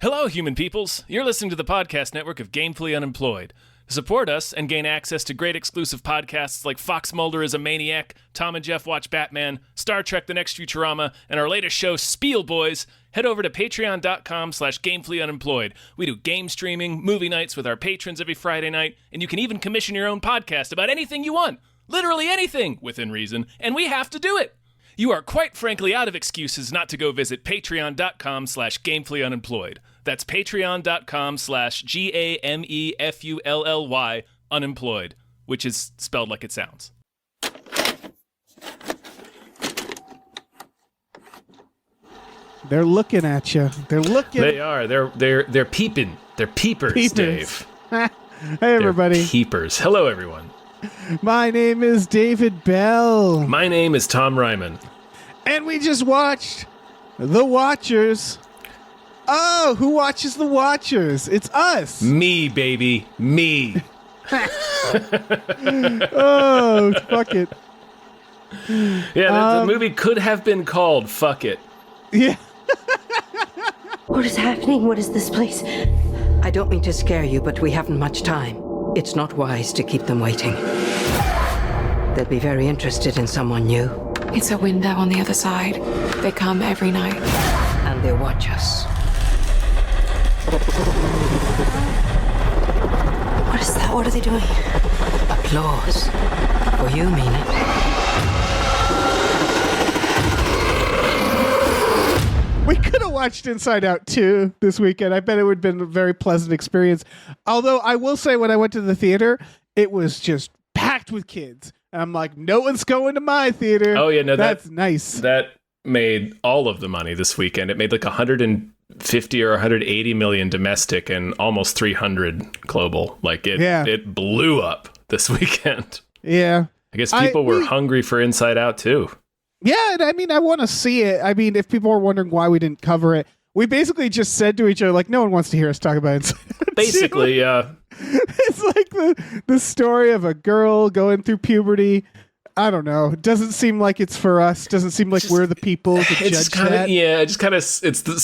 Hello, human peoples. You're listening to the podcast network of Gamefully Unemployed. To support us and gain access to great exclusive podcasts like Fox Mulder is a Maniac, Tom and Jeff Watch Batman, Star Trek The Next Futurama, and our latest show, Spiel Boys, head over to patreon.com/gamefullyunemployed. We do game streaming, movie nights with our patrons every Friday night, and you can even commission your own podcast about anything you want. Literally anything, within reason, and we have to do it. You are quite frankly out of excuses not to go visit patreon.com/gamefullyunemployed. That's patreon.com/GAMEFULLY unemployed, which is spelled like it sounds. They're looking at you. They're looking. They are. They're peeping. They're peepers, Dave. Hey, everybody. They're peepers. Hello, everyone. My name is David Bell. My name is Tom Ryman. And we just watched The Watchers. Oh, who watches The Watchers? It's us. Me, baby. Me. Oh, fuck it. Yeah, the movie could have been called Fuck It. Yeah. What is happening? What is this place? I don't mean to scare you, but we haven't much time. It's not wise to keep them waiting. They'll be very interested in someone new. It's a window on the other side. They come every night. And they watch us. What is that? What are they doing? Applause. For you, mean it. We could have watched Inside Out 2 this weekend. I bet it would have been a very pleasant experience. Although I will say when I went to the theater, it was just packed with kids. And I'm like, no one's going to my theater. Oh, yeah, no, that's nice. That made all of the money this weekend. It made like 150 or 180 million domestic and almost 300 global. Like it blew up this weekend. Yeah. I guess people were hungry for Inside Out too. Yeah, and I mean, I want to see it. I mean, if people are wondering why we didn't cover it, we basically just said to each other, like, no one wants to hear us talk about Inside Out. Basically, yeah. It's like the story of a girl going through puberty. I don't know. It doesn't seem like it's for us. Doesn't seem like we're the people to judge that. Yeah, it's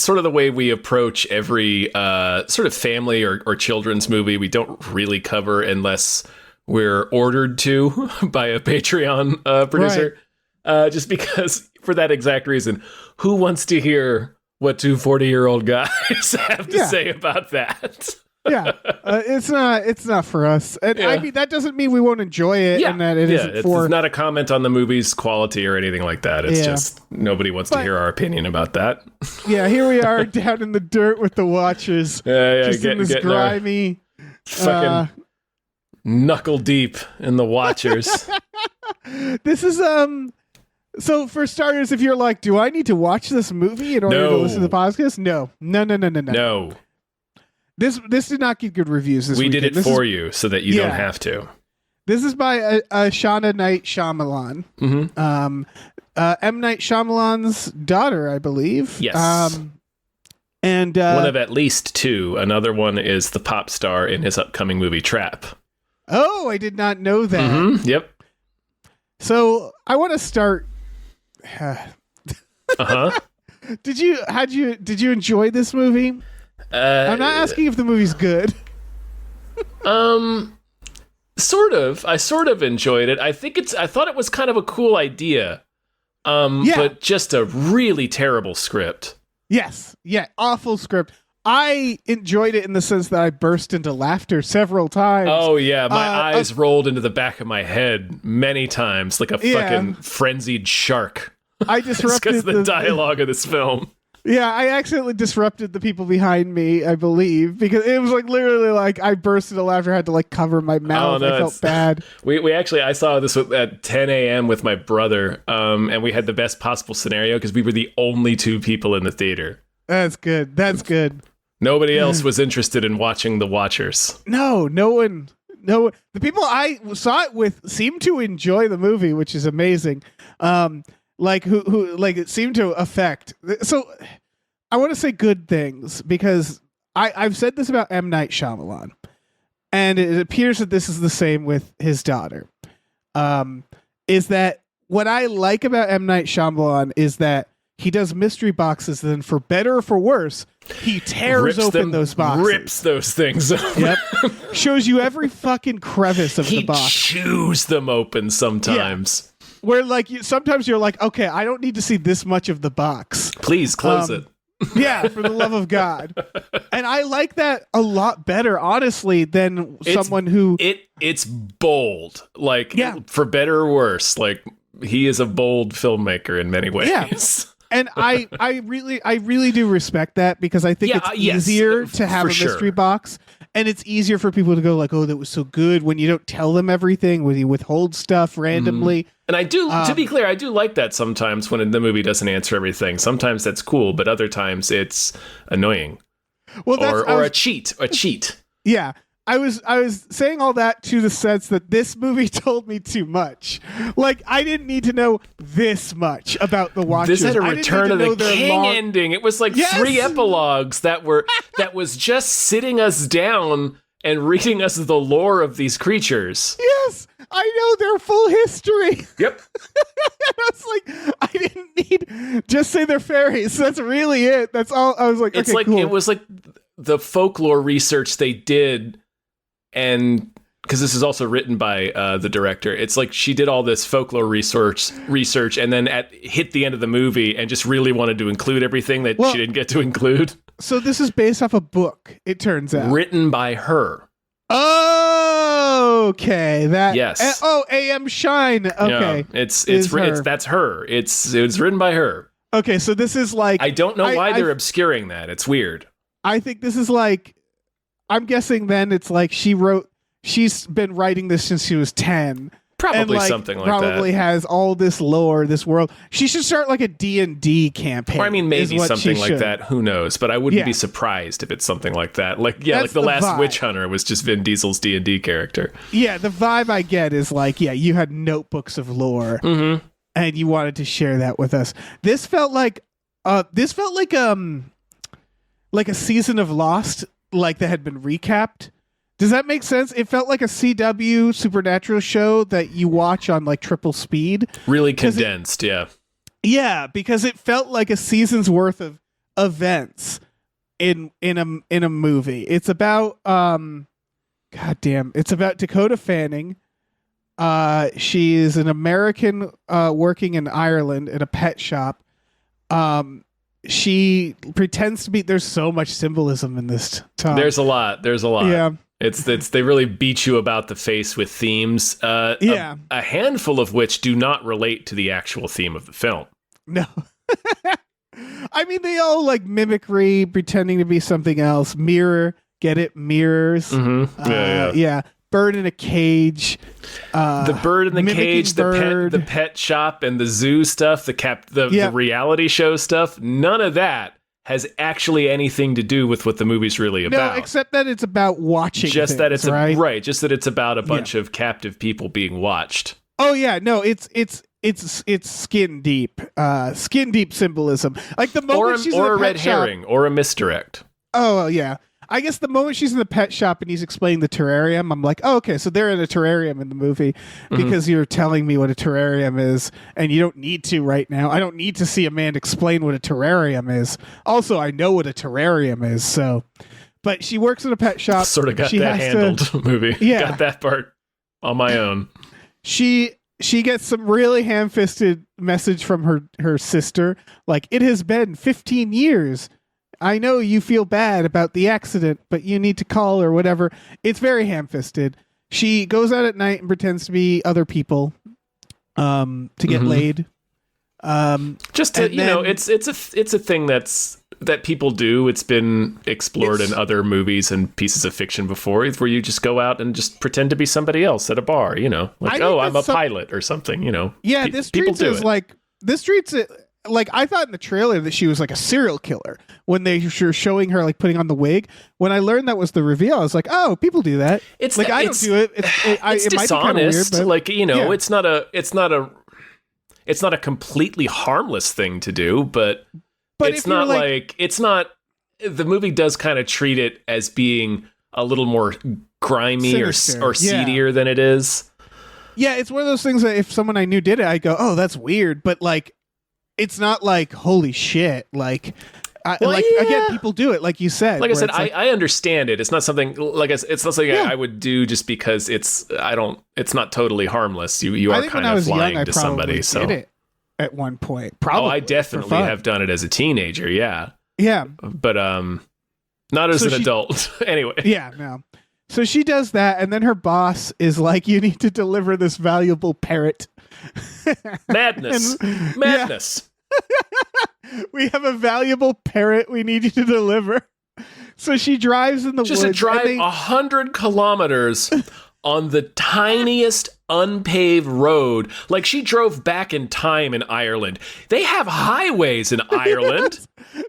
sort of the way we approach every sort of family or children's movie we don't really cover unless we're ordered to by a Patreon producer. Right. Just because, for that exact reason, who wants to hear what two 40-year-old guys have to say about that? Yeah, it's not for us. And I mean, that doesn't mean we won't enjoy it. Yeah. And that it's not a comment on the movie's quality or anything like that. It's just nobody wants to hear our opinion about that. Yeah, here we are down in the dirt with the Watchers. Just in this grimy, fucking knuckle deep in the Watchers. This is So for starters, if you're like, do I need to watch this movie in order to listen to the podcast? No. No. This did not get good reviews this weekend. We did it for you so that you don't have to. This is by Shonda Night Shyamalan. Mm-hmm. M. Night Shyamalan's daughter, I believe. Yes. And one of at least two. Another one is the pop star in his upcoming movie Trap. Oh, I did not know that. Mm-hmm. Yep. So I want to start. Did you enjoy this movie? I'm not asking if the movie's good. Sort of. I sort of enjoyed it. I thought it was kind of a cool idea. But just a really terrible script. Yes. Yeah. Awful script. I enjoyed it in the sense that I burst into laughter several times. Oh, yeah. My eyes rolled into the back of my head many times like a fucking frenzied shark. I disrupted because the dialogue of this film. Yeah, I accidentally disrupted the people behind me, I believe, because it was like literally like I burst into laughter, had to like cover my mouth. I felt bad. We actually, I saw this at 10 a.m. with my brother, and we had the best possible scenario because we were the only two people in the theater. That's good. Nobody else was interested in watching The Watchers. No one. The people I saw it with seemed to enjoy the movie, which is amazing. Like who like it seemed to affect. So I want to say good things because I've said this about M. Night Shyamalan, and it appears that this is the same with his daughter. Is that what I like about M. Night Shyamalan is that he does mystery boxes. Then, for better or for worse, he tears open those boxes, rips those things open. Yep, shows you every fucking crevice of the He box. chews them open sometimes. Where like sometimes you're like, okay, I don't need to see this much of the box. Please close it. Yeah, for the love of God. And I like that a lot better, honestly, than someone who It's bold. Like, Yeah. for better or worse. Like, he is a bold filmmaker in many ways. Yeah. And I really do respect that, because I think Yeah, it's yes, easier to have for a mystery sure. box, and it's easier for people to go like, oh, that was so good, when you don't tell them everything, when you withhold stuff randomly. And I do, to be clear, I do like that sometimes when the movie doesn't answer everything. Sometimes that's cool, but other times it's annoying. Well, Or a cheat. Yeah. I was saying all that to the sense that this movie told me too much. Like, I didn't need to know this much about the Watchers. This had a I didn't Return need of to know the their King long- ending. It was like Yes! 3 epilogues that was just sitting us down and reading us the lore of these creatures. Yes, I know their full history. Yep. I was like, I didn't need just say they're fairies. That's really it. That's all. I was like, It's okay, like cool. it was like the folklore research they did, and because this is also written by the director, it's like she did all this folklore research, and then hit the end of the movie and just really wanted to include everything that she didn't get to include. So this is based off a book, it turns out. Written by her. Oh, okay. That Yes. A.M. Shine. Okay. Yeah, it's her. that's her. It was written by her. Okay, so this is like I don't know why they're I obscuring that. It's weird. I think this is like, I'm guessing then it's like she's been writing this since she was 10. Probably and something like probably that. has all this lore, this world. She should start like a D&D campaign. Or I mean, maybe is what something she like should. that. Who knows? But I wouldn't Yeah. be surprised if it's something like that. Like, That's like the the last vibe. Witch Hunter was just Vin Diesel's D&D character. Yeah, the vibe I get is like, yeah, you had notebooks of lore, and you wanted to share that with us. This felt like a season of Lost, like that had been recapped. Does that make sense? It felt like a CW Supernatural show that you watch on like triple speed. Really 'Cause condensed, yeah. Yeah, because it felt like a season's worth of events in a movie. It's about it's about Dakota Fanning. She is an American working in Ireland in a pet shop. She pretends to be. There's so much symbolism in this talk. There's a lot. Yeah. It's they really beat you about the face with themes. Yeah. A handful of which do not relate to the actual theme of the film. No. I mean, they all like mimicry, pretending to be something else. Mirror, get it? Mirrors. Yeah. Bird in a cage. The bird in the mimicking cage, bird. the pet shop, and the zoo stuff, the reality show stuff. None of that has actually anything to do with what the movie's really about. No, except that it's about watching. Just that it's right. Just that it's about a bunch of captive people being watched. Oh yeah, no, it's skin deep symbolism. Like the moment she's in or the a pet red shop, herring, or a misdirect. Oh yeah. I guess the moment she's in the pet shop and he's explaining the terrarium, I'm like, oh, okay, so they're in a terrarium in the movie because you're telling me what a terrarium is, and you don't need to right now. I don't need to see a man explain what a terrarium is. Also, I know what a terrarium is, so. But she works in a pet shop. Sort of got She that has to- handled, movie. Yeah. Got that part on my own. She gets some really ham-fisted message from her sister, like, it has been 15 years. I know you feel bad about the accident, but you need to call or whatever. It's very ham-fisted. She goes out at night and pretends to be other people to get laid. Just to, and then- it's a thing that people do. It's been explored in other movies and pieces of fiction before, where you just go out and just pretend to be somebody else at a bar, I like, think oh, I'm a that's pilot or something, Yeah, Pe- this people treats do is it. like this treats it like I thought in the trailer that she was like a serial killer when they were showing her like putting on the wig. When I learned that was the reveal, I was like, oh, people do that. It's like I don't do it. It's it might be kind of weird, dishonest. but Like, yeah. it's not a completely harmless thing to do, but But it's if you're not like- it's not. The movie does kind of treat it as being a little more grimy Sinister, or yeah. seedier than it is. yeah, it's one of those things that if someone I knew did it, I'd go, oh, that's weird. But like, it's not like holy shit. Like, again, people do it, like you said. Like I said, like, I understand it. It's not something it's not something I would do just because it's not totally harmless. You are kind of flying to somebody. Did So it at one point, probably. I definitely have done it as a teenager. Yeah, but not as an adult. Anyway, no. So she does that, and then her boss is like, "You need to deliver this valuable parrot." Madness. We have a valuable parrot we need you to deliver. So she drives in the just woods. To drive 100 kilometers on the tiniest unpaved road. Like she drove back in time in Ireland. They have highways in Ireland.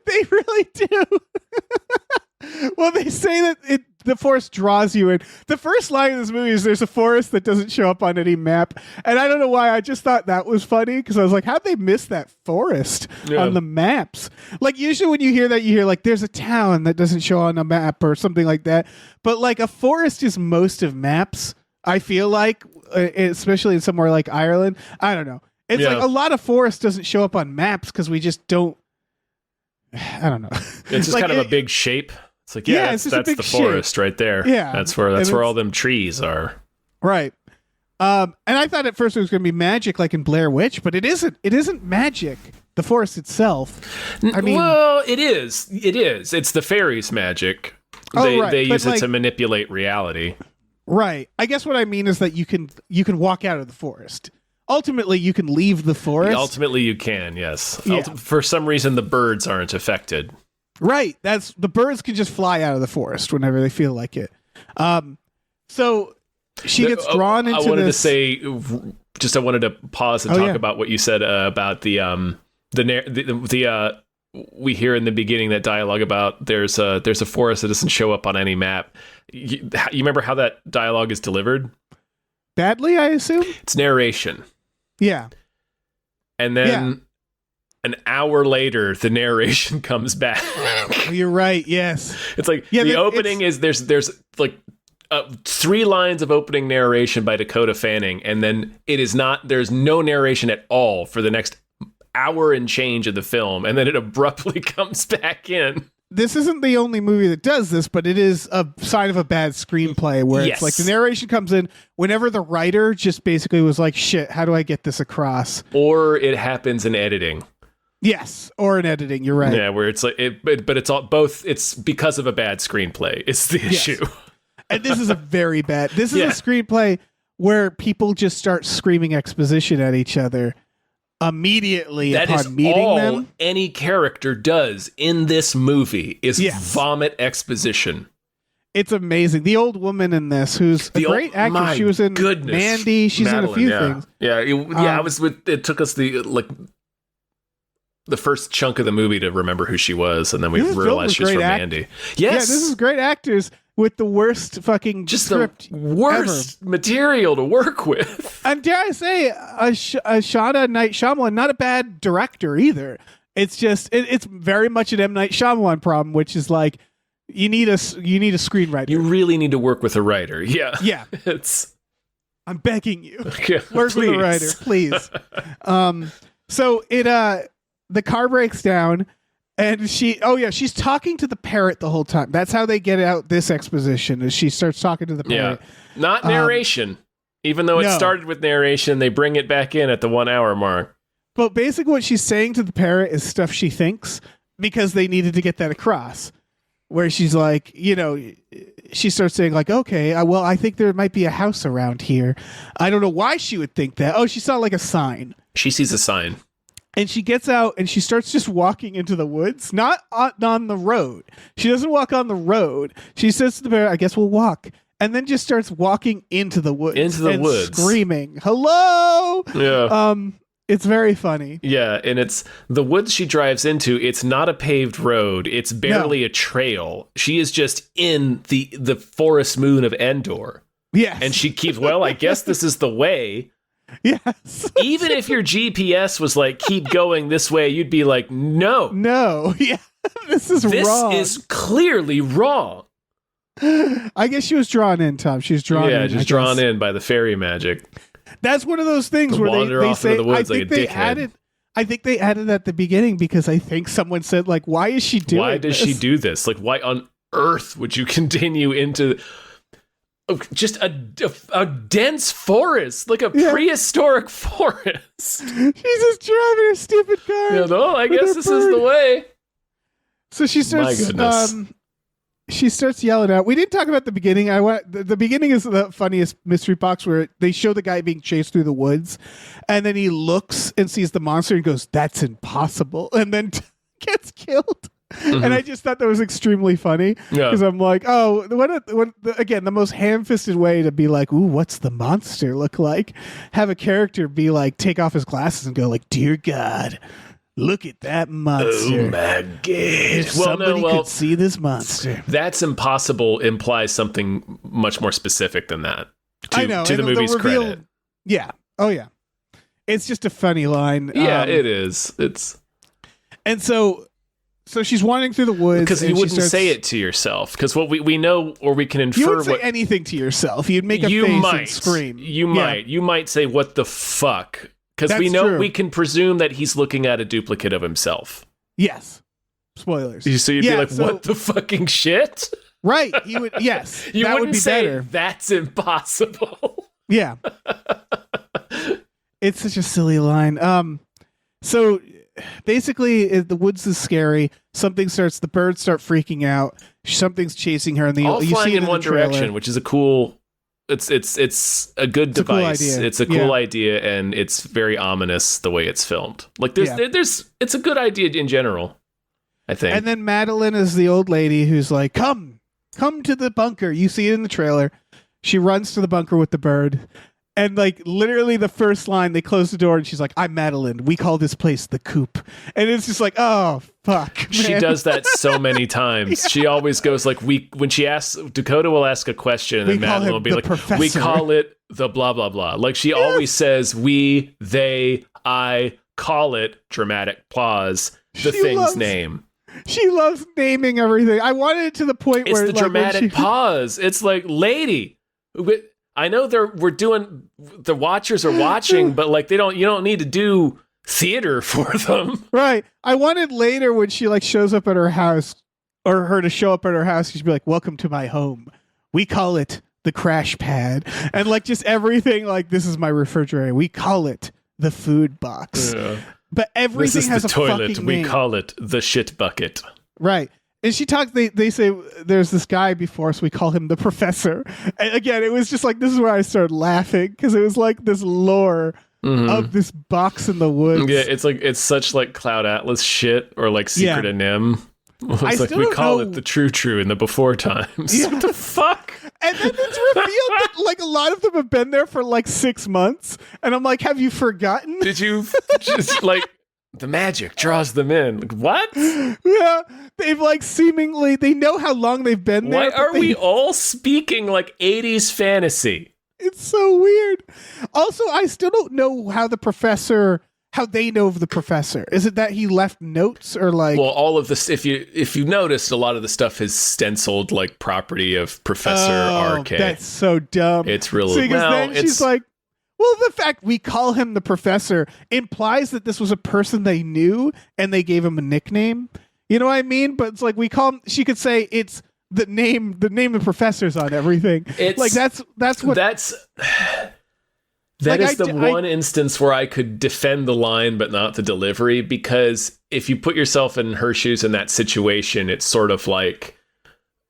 They really do. Well, they say that the forest draws you in. The first line of this movie is there's a forest that doesn't show up on any map. And I don't know why. I just thought that was funny because I was like, how'd they miss that forest on the maps? Like usually when you hear that, you hear like there's a town that doesn't show on a map or something like that. But like a forest is most of maps, I feel like, especially in somewhere like Ireland. I don't know. It's like a lot of forest doesn't show up on maps because we just don't. I don't know. It's just like kind of a big shape. It's like, that's the forest right there. Yeah. That's where all them trees are. Right. And I thought at first it was going to be magic like in Blair Witch, but it isn't. It isn't magic, the forest itself. I mean, well, it is. It is. It's the fairies' magic. They use it to manipulate reality. Right. I guess what I mean is that you can walk out of the forest. Ultimately, you can leave the forest. Ultimately, you can, yes. Yeah. For some reason, the birds aren't affected. Right. The birds can just fly out of the forest whenever they feel like it. So she gets drawn into this. I wanted to pause and talk about what you said about the we hear in the beginning that dialogue about there's a forest that doesn't show up on any map. You remember how that dialogue is delivered? Badly, I assume? It's narration. Yeah. And then an hour later, the narration comes back. Oh, you're right. Yes. It's like the opening is there's like 3 lines of opening narration by Dakota Fanning, and then there's no narration at all for the next hour and change of the film, and then it abruptly comes back in. This isn't the only movie that does this, but it is a sign of a bad screenplay where it's like the narration comes in whenever the writer just basically was like, shit, how do I get this across? Or it happens in editing. Yes, or in editing, you're right. Yeah, where it's like, but it's all both. It's because of a bad screenplay. It's the issue. And this is a very bad. This is a screenplay where people just start screaming exposition at each other immediately upon meeting them. Any character does in this movie is vomit exposition. It's amazing. The old woman in this, who's a great actress. She was in Mandy. She's in a few things. Yeah, I was with. It took us the first chunk of the movie to remember who she was, and then we realized she's from Mandy. Yes, yeah, this is great actors with the worst fucking script, the worst material to work with. And dare I say, Shada Night Shyamalan, not a bad director either. It's just it's very much an M. Night Shyamalan problem, which is like you need a screenwriter. You really need to work with a writer. Yeah, yeah. I'm begging you, work with a writer, please. So the car breaks down. And she's talking to the parrot the whole time. That's how they get out this exposition, is she starts talking to the parrot. Yeah. Not narration. Even though it started with narration, they bring it back in at the 1 hour mark. But basically what she's saying to the parrot is stuff she thinks, because they needed to get that across. Where she's like, she starts saying like, okay, I think there might be a house around here. I don't know why she would think that. Oh, she saw like a sign. She sees a sign. And she gets out and she starts just walking into the woods, not on the road. She doesn't walk on the road. She says to the bear, I guess we'll walk. And then just starts walking into the woods. Screaming, hello! Yeah. It's very funny. Yeah, and it's the woods she drives into, it's not a paved road. It's barely a trail. She is just in the forest moon of Endor. Yes. And she keeps, I guess this is the way. Yes. Even if your GPS was like, keep going this way, you'd be like, no. Yeah. This is wrong. This is clearly wrong. I guess she was drawn in, Tom. She was drawn in. Yeah, just drawn in by the fairy magic. That's one of those things where they say, off into the woods I think like a they dickhead. I think they added at the beginning because I think someone said, like, why is she doing Why does she do this? Like, why on earth would you continue into just a dense forest, like a prehistoric forest? She's just driving her stupid car. Yeah, no, I guess this is the way. So she starts. My goodness. She starts yelling out. We didn't talk about the beginning. The beginning is the funniest mystery box where they show the guy being chased through the woods, and then he looks and sees the monster and goes, "That's impossible," and then gets killed. Mm-hmm. And I just thought that was extremely funny because I'm like, oh, again, the most ham-fisted way to be like, ooh, what's the monster look like? Have a character be like, take off his glasses and go like, dear God, look at that monster. Oh my God. If somebody could see this monster. That's impossible implies something much more specific than that. I know. To the movie's credit. Yeah. Oh, yeah. It's just a funny line. Yeah, it is. And so she's wandering through the woods. Because you wouldn't say it to yourself. Because what we know, or we can infer... You wouldn't say anything to yourself. You'd make a face and scream. You might say, what the fuck? Because we know we can presume that he's looking at a duplicate of himself. Yes. Spoilers. So you'd be like, what the fucking shit? Right. He would, yes. You that wouldn't would be say, better. That's impossible. Yeah. It's such a silly line. So basically, the woods is scary. The birds start freaking out. Something's chasing her, and all flying in one direction, which is a cool. It's a good device. It's a cool idea, and it's very ominous the way it's filmed. Like it's a good idea in general, I think. And then Madeline is the old lady who's like, "Come to the bunker." You see it in the trailer. She runs to the bunker with the bird. And like literally the first line, they close the door and she's like, "I'm Madeline. We call this place the Coop." And it's just like, oh fuck. Man. She does that so many times. Yeah. She always goes like, when she asks, Dakota will ask a question and then Madeline will be like, professor. "We call it the blah blah blah." Like she always says, "We, they, I call it," dramatic pause, the thing's name. She loves naming everything. I wanted it to the point where it's the dramatic pause. It's like, lady. I know the watchers are watching, but like you don't need to do theater for them. Right. I wanted later when she like shows up at her house, or her to show up at her house, she'd be like, "Welcome to my home. We call it the crash pad." And like just everything, like, "This is my refrigerator. We call it the food box." Yeah. But everything has a toilet. Fucking name. We call it the shit bucket. Right. And she talks, they say there's this guy before us, we call him the professor. And again, it was just like, this is where I started laughing, because it was like this lore of this box in the woods. Yeah, it's such like Cloud Atlas shit, or like Secret of Nim. It's like, we call it the True in the before times. Yeah. What the fuck? And then it's revealed that like a lot of them have been there for like 6 months. And I'm like, have you forgotten? Did you just like... The magic draws them in. Like, what? Yeah, they've like seemingly, they know how long they've been there. Why are we all speaking like 80s fantasy? It's so weird. Also, I still don't know how they know of the professor. Is it that he left notes, or like? Well, all of this, if you noticed, a lot of the stuff is stenciled like property of Professor RK. That's so dumb. It's really, then she's like, well, the fact we call him the professor implies that this was a person they knew and they gave him a nickname. You know what I mean? But it's like we call him, she could say it's the name the professor's on everything. It's like that's one instance where I could defend the line but not the delivery, because if you put yourself in her shoes in that situation, it's sort of like,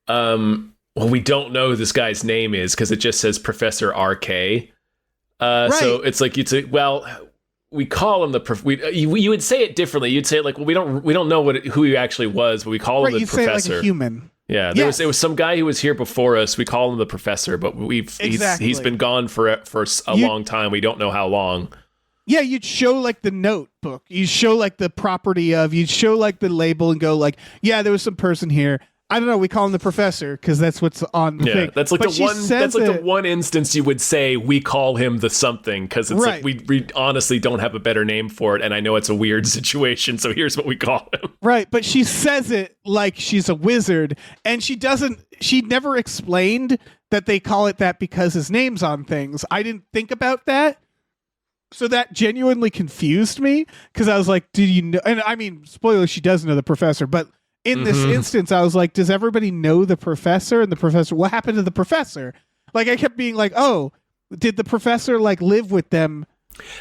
well, we don't know who this guy's name is because it just says Professor RK. Right. So it's like you'd say, well, we call him you would say it differently. You'd say it like, well, we don't know who he actually was, but we call him the professor. Say it like a human. Yeah, it was some guy who was here before us. We call him the professor, but he's been gone for a long time. We don't know how long. Yeah, you'd show like the notebook. You'd show like the property of. You'd show like the label and go like, yeah, there was some person here. I don't know. We call him the professor because that's what's on the thing. That's like the one instance you would say we call him the something, because it's like we honestly don't have a better name for it, and I know it's a weird situation, so here's what we call him. Right, but she says it like she's a wizard, and she never explained that they call it that because his name's on things. I didn't think about that. So that genuinely confused me because I was like, did you know? And I mean, spoiler, she does know the professor, but in this instance, I was like, does everybody know the professor? And the professor, what happened to the professor? Like, I kept being like, oh, did the professor like live with them?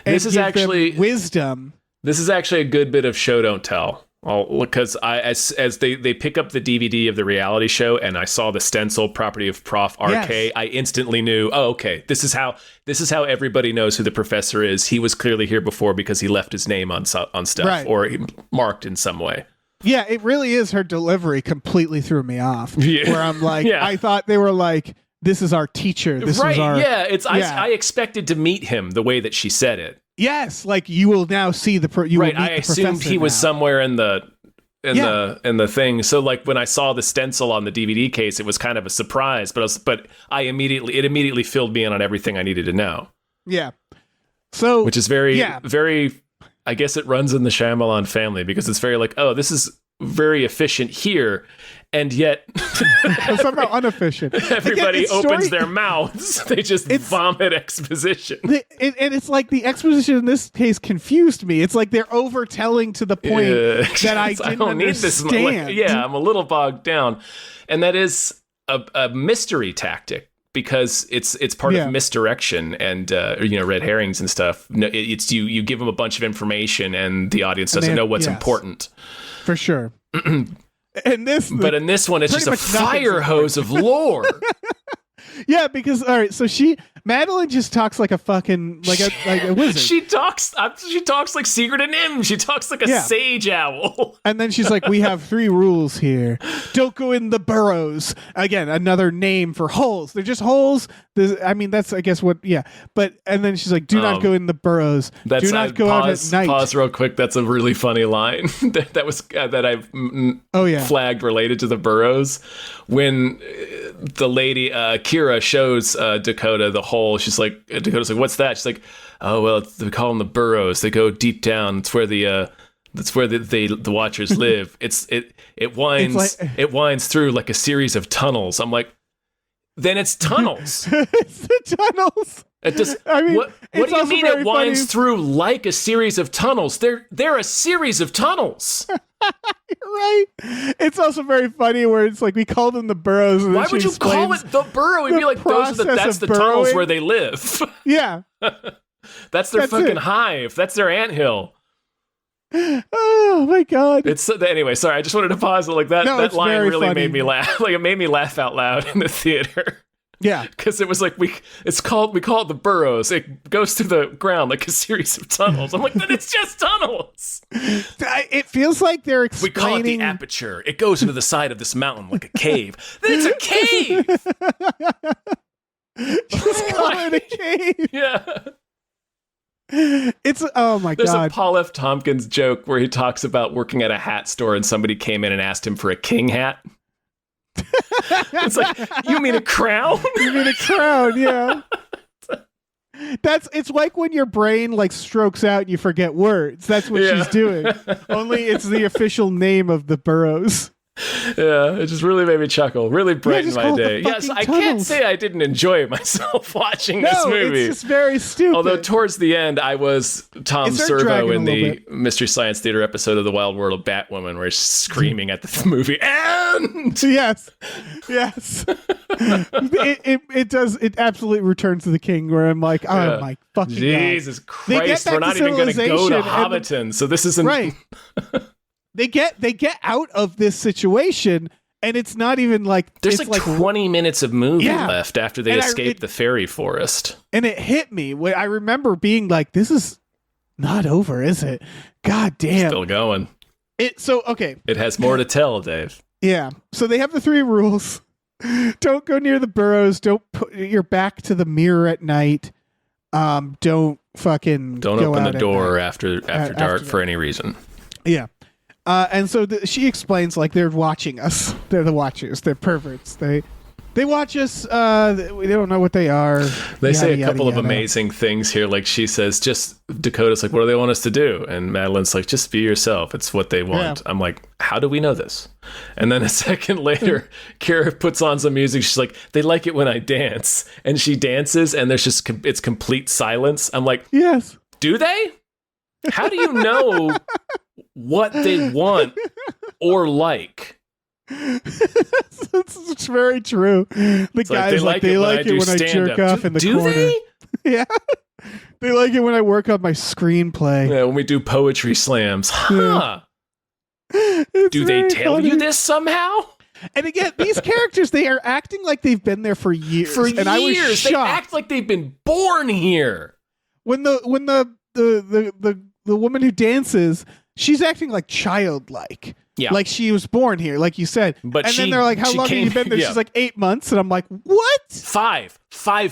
And This is give actually- them wisdom. This is actually a good bit of show don't tell. Because as they pick up the DVD of the reality show and I saw the stencil property of Prof RK, Yes. I instantly knew, oh, okay, this is how everybody knows who the professor is. He was clearly here before because he left his name on stuff, Right. or he marked in some way. Yeah, it really is. Her delivery completely threw me off. Yeah. Where I'm like, Yeah. I thought they were like, this is our teacher. This right? was our Yeah, Yeah. I expected to meet him the way that she said it. yes. Like you will now see the you will Right, meet I the assumed professor he was now. somewhere in the Yeah. the thing. So like when I saw the stencil on the DVD case, it was kind of a surprise. But it immediately filled me in on everything I needed to know, Yeah. So which is very Yeah. very. I guess it runs in the Shyamalan family because it's very like, oh, this is very efficient here, and yet somehow inefficient. everybody Again, it's opens story- their mouths. They just vomit exposition. And it's like the exposition in this case confused me. It's like they're overtelling to the point Yeah. that I didn't don't need this. understand. Yeah, I'm a little bogged down, and that is a mystery tactic because it's part Yeah. of misdirection and red herrings and stuff. No, it's you give them a bunch of information and the audience doesn't they- know what's yes. important. For sure. And this, But in this one, it's just pretty a much nothing's fire hose of lore. yeah, because all right, so Madeline just talks like a fucking like a wizard. She talks like Sigurd and Nim. She talks like a Yeah. sage owl. And then she's like, we have 3 rules here. Don't go in the burrows. Again, another name for holes. They're just holes. That's, I guess, what, yeah. But, and then she's like, do not go in the burrows. Do not go out at night. Pause real quick. That's a really funny line that was that I've Oh, yeah. flagged related to the burrows. When the lady Kira shows Dakota the hole, she's like, Dakota's like, what's that? She's like, oh well, they call them the burrows. They go deep down. It's where the Watchers live. It winds through like a series of tunnels. I'm like, then it's tunnels. It's the tunnels. It just, I mean, what it's do you also mean very it winds funny- through like a series of tunnels? They're a series of tunnels. Right? It's also very funny where it's like, we call them the burrows. And Why then she would you call explains- it the burrow? You'd the be like, process that's of the tunnels burrowing. where they live. Yeah. That's their That's fucking it. hive. That's their anthill. Oh my God. It's anyway. Sorry, I just wanted to pause it. Like that. No, that it's line very really funny. made me laugh. Like it made me laugh out loud in the theater. Yeah. Because it was like we call it the burrows. It goes through the ground like a series of tunnels. I'm like, then it's just tunnels. It feels like they're We explaining. call it the aperture. It goes into the side of this mountain like a cave. Then it's a cave. Just call it a cave. Yeah. It's, oh my There's God. a Paul F. Tompkins joke where he talks about working at a hat store and somebody came in and asked him for a king hat. It's like, you mean a crown? You mean a crown, yeah. It's like when your brain like strokes out and you forget words. That's what Yeah. she's doing. Only it's the official name of the burrows. Yeah, it just really made me chuckle. Really brightened just my call it the day. Yes, fucking I can't tunnels. say I didn't enjoy myself watching this No, movie. it's just very stupid. Although towards the end, I was Tom It started Servo dragging in a little the Mystery Science Theater episode of The Wild World of Batwoman, where he's screaming at the movie. And yes. It does. It absolutely returns to the king. Where I'm like, oh Yeah. my fucking Jesus They get Christ, back we're to not even going to go to civilization and- Hobbiton, so this isn't god, right? They get out of this situation, and it's not even like There's it's like 20 minutes of movie Yeah. left after they And escape the fairy forest. and it hit me. When I remember being like, this is not over, is it? God damn. Still going. Okay. It has more to tell, Dave. Yeah. So they have the 3 rules. Don't go near the burrows. Don't put your back to the mirror at night. Don't fucking Don't go open out the at door night. after after dark for any reason. Yeah. And so she explains like they're watching us. They're the watchers. They're perverts. They watch us. We don't know what they are. They say a Yada, couple of yada. amazing things here. Like she says, Dakota's like, what do they want us to do? And Madeline's like, just be yourself. It's what they want. Yeah. I'm like, how do we know this? And then a second later, Kira puts on some music. She's like, they like it when I dance. And she dances and there's just, it's complete silence. I'm like, Yes. Do they? How do you know what they want or like? It's very true. The guys they like it when I jerk off in the do corner. They? Yeah. They like it when I work on my screenplay. Yeah, when we do poetry slams. Huh. It's Do they very tell funny. you this somehow? And again, these characters, they are acting like they've been there for years. For and I was years. They shocked. act like they've been born here. When the woman who dances, she's acting like childlike. Yeah. Like she was born here, like you said. But and then they're like, how long have you been there? yeah. She's like 8 months. And I'm like, what? Five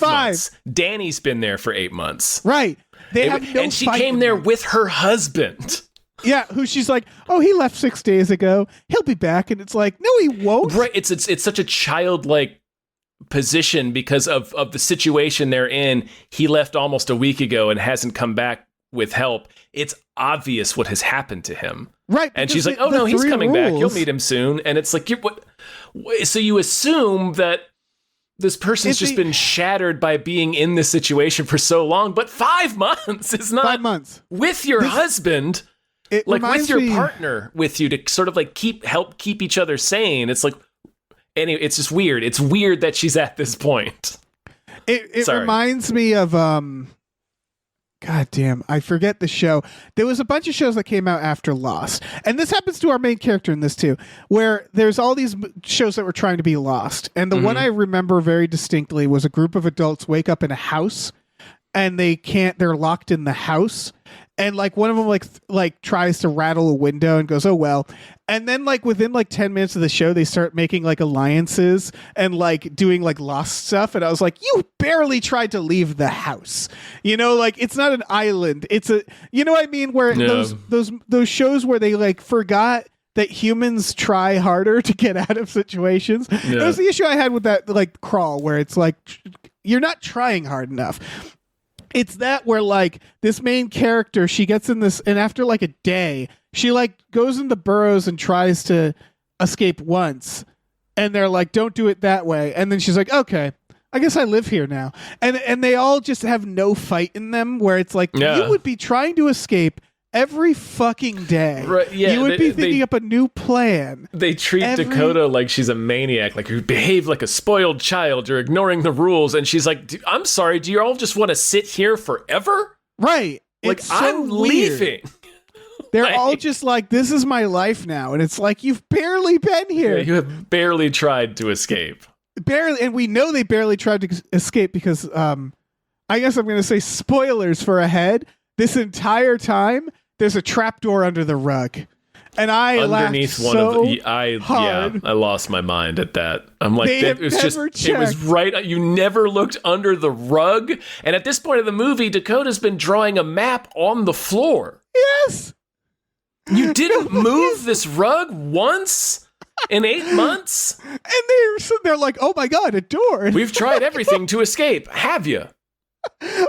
months. Danny's been there for 8 months. Right. They have no and she fight came in there them. with her husband. Yeah, who she's like, oh, he left 6 days ago. He'll be back. And it's like, no, he won't. Right. It's such a childlike position because of the situation they're in. He left almost a week ago and hasn't come back with help. It's obvious what has happened to him. Right. And because she's like, the oh, no, he's 3 coming back. You'll rules- meet him soon. And it's like, so you assume that this person's just been shattered by being in this situation for so long. But 5 months is not 5 months. with your husband, It like with reminds your me- partner with you to sort of like help keep each other sane. It's like, anyway, it's just weird. It's weird that she's at this point. It Sorry. reminds me of God damn, I forget the show. There was a bunch of shows that came out after Lost. And this happens to our main character in this too, where there's all these shows that were trying to be Lost. And the one I remember very distinctly was a group of adults wake up in a house and they're locked in the house. And like one of them like tries to rattle a window and goes, oh well. And then like within like 10 minutes of the show, they start making like alliances and like doing like Lost stuff. And I was like, you barely tried to leave the house. You know, like it's not an island. It's a, you know what I mean? Where Yeah. those shows where they like forgot that humans try harder to get out of situations. Yeah. That was the issue I had with that like Crawl, where it's like you're not trying hard enough. It's that where like this main character, she gets in this, and after like a day, she like goes into burrows and tries to escape once, and they're like, don't do it that way. And then she's like, okay, I guess I live here now. And they all just have no fight in them, where it's like, Yeah. you would be trying to escape every fucking day. Right, yeah, you would be they- thinking up a new plan. They treat Every- Dakota like she's a maniac, like you behave like a spoiled child. You're ignoring the rules. And she's like, I'm sorry, do you all just want to sit here forever? Right. Like, It's so I'm weird. leaving. They're Like- all just like, this is my life now. And it's like, you've barely been here. You have barely tried to escape. Barely, and we know they barely tried to escape because I guess I'm going to say spoilers for Ahead. This entire time, there's a trapdoor under the rug. And I Underneath laughed one so of the, I hard. lost my mind at that. I'm like, They that, have it was just, never it was checked. right. You never looked under the rug. And at this point of the movie, Dakota's been drawing a map on the floor. Yes. You didn't move this rug once in 8 months. And they're like, oh my God, a door. And We've tried everything to escape. Have you?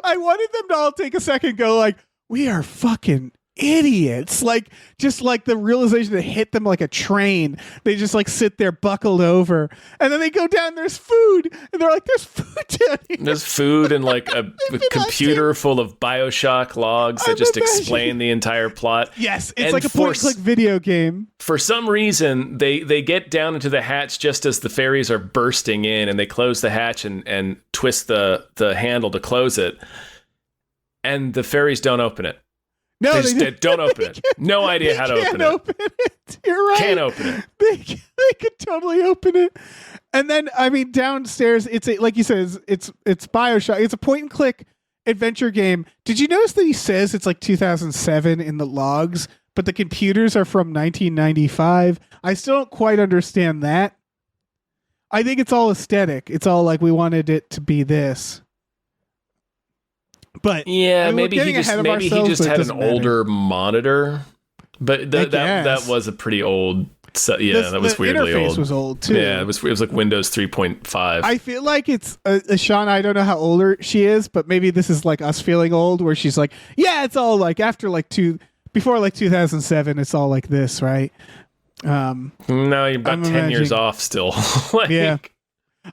I wanted them to all take a second and go like, we are fucking idiots. Like, just like the realization that hit them like a train. They just like sit there buckled over. And then they go down, there's food. And they're like, there's food down here. There's food and like a been computer full of Bioshock logs that I'm just imagining- explain the entire plot. Yes, it's And like a point and click video game. For some reason, they get down into the hatch just as the fairies are bursting in, and they close the hatch and twist the handle to close it. And the fairies don't open it. No, They just don't open it. No idea They how to can't open it. it. You're right. Can't open it. They could totally open it. And then, I mean, downstairs, it's a, like you said, it's Bioshock. It's a point and click adventure game. Did you notice that he says it's like 2007 in the logs, but the computers are from 1995? I still don't quite understand that. I think it's all aesthetic. It's all like we wanted it to be this. But Yeah, I mean, we're maybe getting he just ahead of maybe he ourselves, just but it had an doesn't matter. older monitor. But I that guess. was a pretty old. So, yeah, that was the weirdly interface old. was old too. Yeah, it was like Windows 3.5. I feel like it's Sean. I don't know how older she is, but maybe this is like us feeling old, where she's like, "Yeah, it's all like after like before like 2007, it's all like this, right?" No, you're about I'm 10 years imagining- off still. Like, Yeah.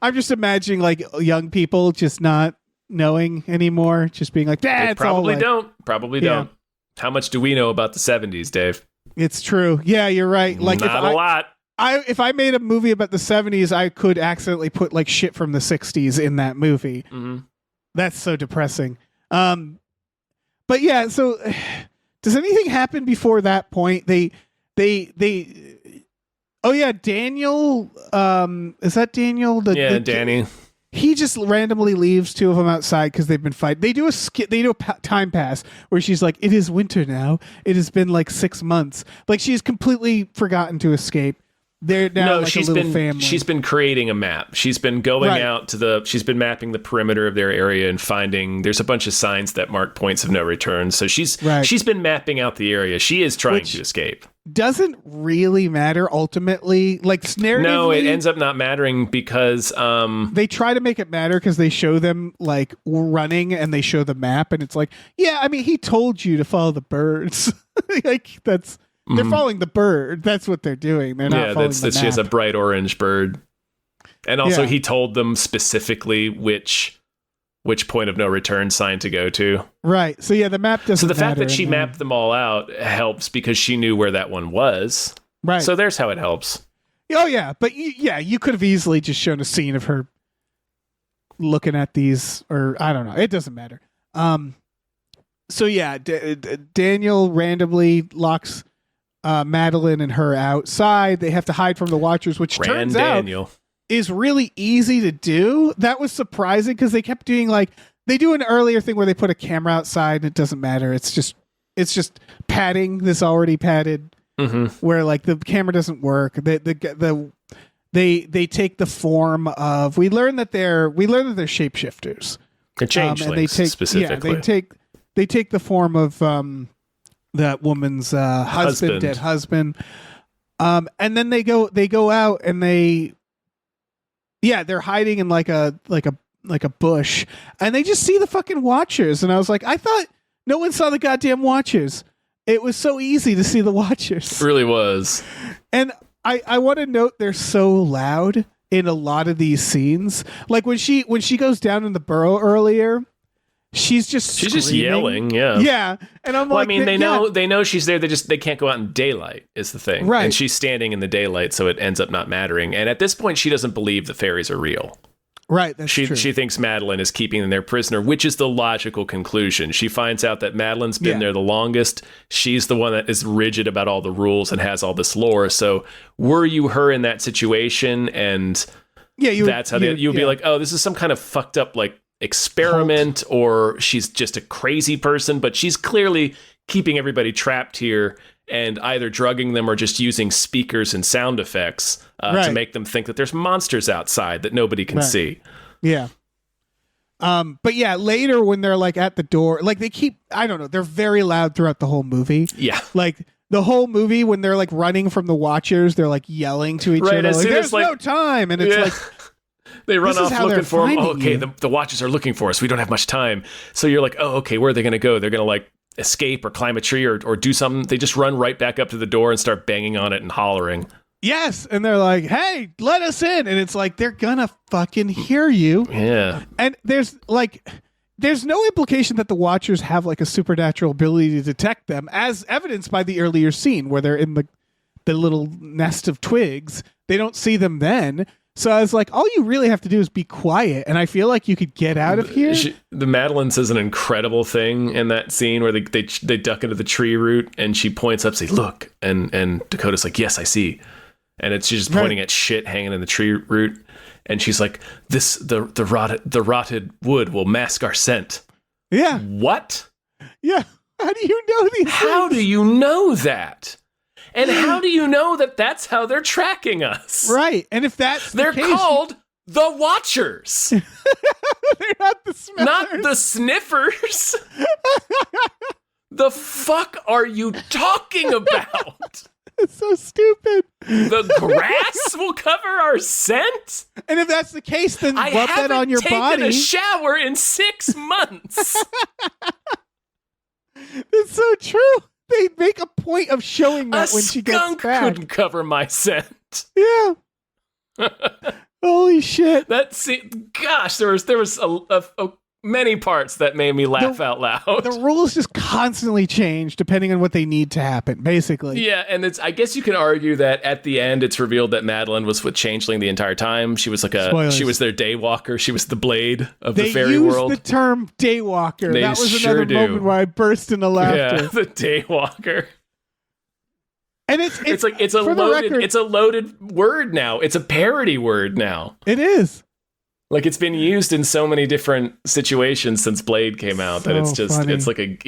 I'm just imagining like young people just not knowing anymore, just being like, They it's all like, probably Yeah. don't. How much do we know about the 70s, Dave? it's true. Yeah, you're right. Like Not a lot. if I made a movie about the 70s, I could accidentally put like shit from the 60s in that movie. Mhm. That's so depressing. But yeah, so does anything happen before that point? They oh yeah, Daniel, is that Daniel? Danny. He just randomly leaves two of them outside because they've been fighting. They do a time pass where she's like, "It is winter now. It has been like 6 months." Like she's completely forgotten to escape. They're now like a little family. She's been creating a map. She's been going Right. out to she's been mapping the perimeter of their area and finding there's a bunch of signs that mark points of no return. So she's been mapping out the area. She is trying to escape. Doesn't really matter ultimately. Like narratively, No, it ends up not mattering because they try to make it matter because they show them like running and they show the map and it's like, yeah, I mean, he told you to follow the birds. Like they're following the bird. That's what they're doing. They're not following the map. she has a bright orange bird. And also Yeah. he told them specifically which point of no return sign to go to. Right. So yeah, the map doesn't So the fact matter that she in there. mapped them all out helps because she knew where that one was. Right. So there's how it helps. Oh yeah, but you could have easily just shown a scene of her looking at these, or I don't know. It doesn't matter. So yeah, Daniel randomly locks Madeline and her outside. They have to hide from the Watchers, which turns Daniel. out is really easy to do. That was surprising because they kept doing like they do an earlier thing where they put a camera outside and it doesn't matter. It's just padding this already padded. Mm-hmm. Where like the camera doesn't work. They take the form of we learn that they're shapeshifters. The changelings, specifically. Yeah, they take the form of that woman's Husband. dead husband. And then they go out and they're hiding in like a bush and they just see the fucking Watchers and I was like, I thought no one saw the goddamn Watchers. It was so easy to see the Watchers. It really was. And I want to note they're so loud in a lot of these scenes. Like when she goes down in the burrow earlier, she's just yelling, yeah. Yeah. And I'm Well, like, I mean, they know she's there. They can't go out in daylight is the thing. Right. And she's standing in the daylight, so it ends up not mattering. And at this point, she doesn't believe the fairies are real. Right, that's true. She thinks Madeline is keeping them their prisoner, which is the logical conclusion. She finds out that Madeline's been there the longest. She's the one that is rigid about all the rules and has all this lore. So were you her in that situation? And that's how you'd be like, oh, this is some kind of fucked up like experiment, or she's just a crazy person, but she's clearly keeping everybody trapped here and either drugging them or just using speakers and sound effects to make them think that there's monsters outside that nobody can see. Yeah. But yeah, later when they're like at the door, like they keep, I don't know, they're very loud throughout the whole movie. Yeah. Like the whole movie when they're like running from the Watchers, they're like yelling to each other. As Like, soon there's as, like- no time. And it's like, they run This is off how looking they're for him. finding Oh, okay, you. the Watchers are looking for us. We don't have much time. So you're like, oh, okay, where are they going to go? They're going to like escape or climb a tree or do something. They just run right back up to the door and start banging on it and hollering. yes. And they're like, hey, let us in. And it's like, they're gonna fucking hear you. Yeah. And there's no implication that the Watchers have like a supernatural ability to detect them, as evidenced by the earlier scene where they're in the little nest of twigs. They don't see them then. So I was like, all you really have to do is be quiet, and I feel like you could get out of here. The Madeline says an incredible thing in that scene where they duck into the tree root and she points up, say, look, and Dakota's like, yes, I see. And it's just pointing at shit hanging in the tree root. And she's like, the rotted wood will mask our scent. Yeah. What? Yeah. How do you know these How things? do you know that? And how do you know that that's how they're tracking us? Right. And if that's They're the case, called the Watchers, they're not the smellers. not the Sniffers. The fuck are you talking about? It's so stupid. The grass will cover our scent? And if that's the case, then I rub haven't that on your taken body. a shower in 6 months. It's so true. They make a point of showing A that when she gets skunk back. couldn't cover my scent. Yeah. Holy shit. That scene, gosh, there was a many parts that made me laugh out loud. The rules just constantly change depending on what they need to happen, basically. Yeah, and I guess you can argue that at the end it's revealed that Madeline was with Changeling the entire time. She was Spoilers. she was their daywalker. She was the blade of They the fairy use world. the term daywalker. They That was sure another do. moment where I burst into laughter. Yeah, the daywalker. And it's For the record, it's a loaded word now. It's a parody word now. It is. Like, it's been used in so many different situations since Blade came out that it's So just funny. it's like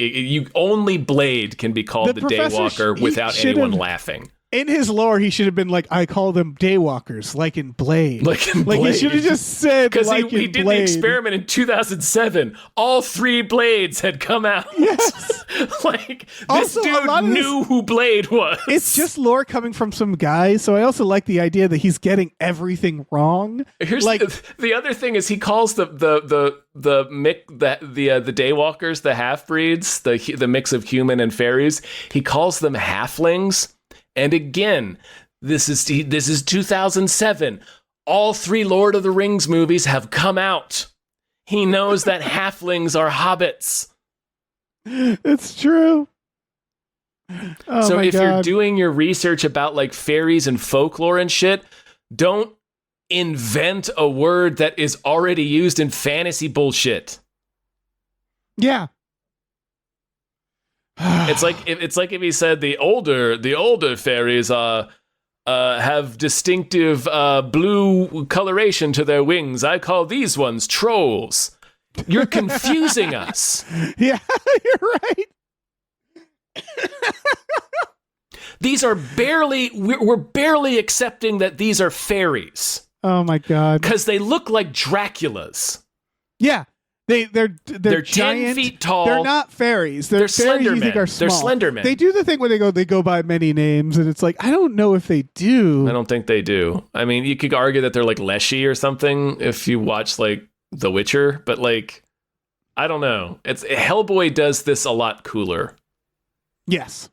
only Blade can be called the professor daywalker without should've- anyone laughing. In his lore, he should have been like, I call them daywalkers, like in Blade. Like in he Blade. should have just said, Because like he in did Blade. the experiment in 2007. All 3 Blades had come out. Yes. Like, this Also, a dude lot of this- knew who Blade was. It's just lore coming from some guy, so I also like the idea that he's getting everything wrong. Here's like the other thing is he calls the daywalkers, the half breeds, the mix of human and fairies. He calls them halflings. And again, this is 2007. All 3 Lord of the Rings movies have come out. He knows that halflings are hobbits. It's true. Oh So my if you're God. doing your research about like fairies and folklore and shit, don't invent a word that is already used in fantasy bullshit. Yeah. It's like if he said the older fairies have distinctive blue coloration to their wings. I call these ones trolls. You're confusing us. Yeah, you're right. These are we're barely accepting that these are fairies Oh my God. because they look like Draculas. Yeah. They're 10 giant. feet tall. They're not fairies. They're fairies Slender you think Men. are small. They're Slender Men. They do the thing where they go by many names, and it's like, I don't know if they do. I don't think they do. I mean, you could argue that they're like Leshy or something if you watch like The Witcher, but like, I don't know. Hellboy does this a lot cooler. Yes.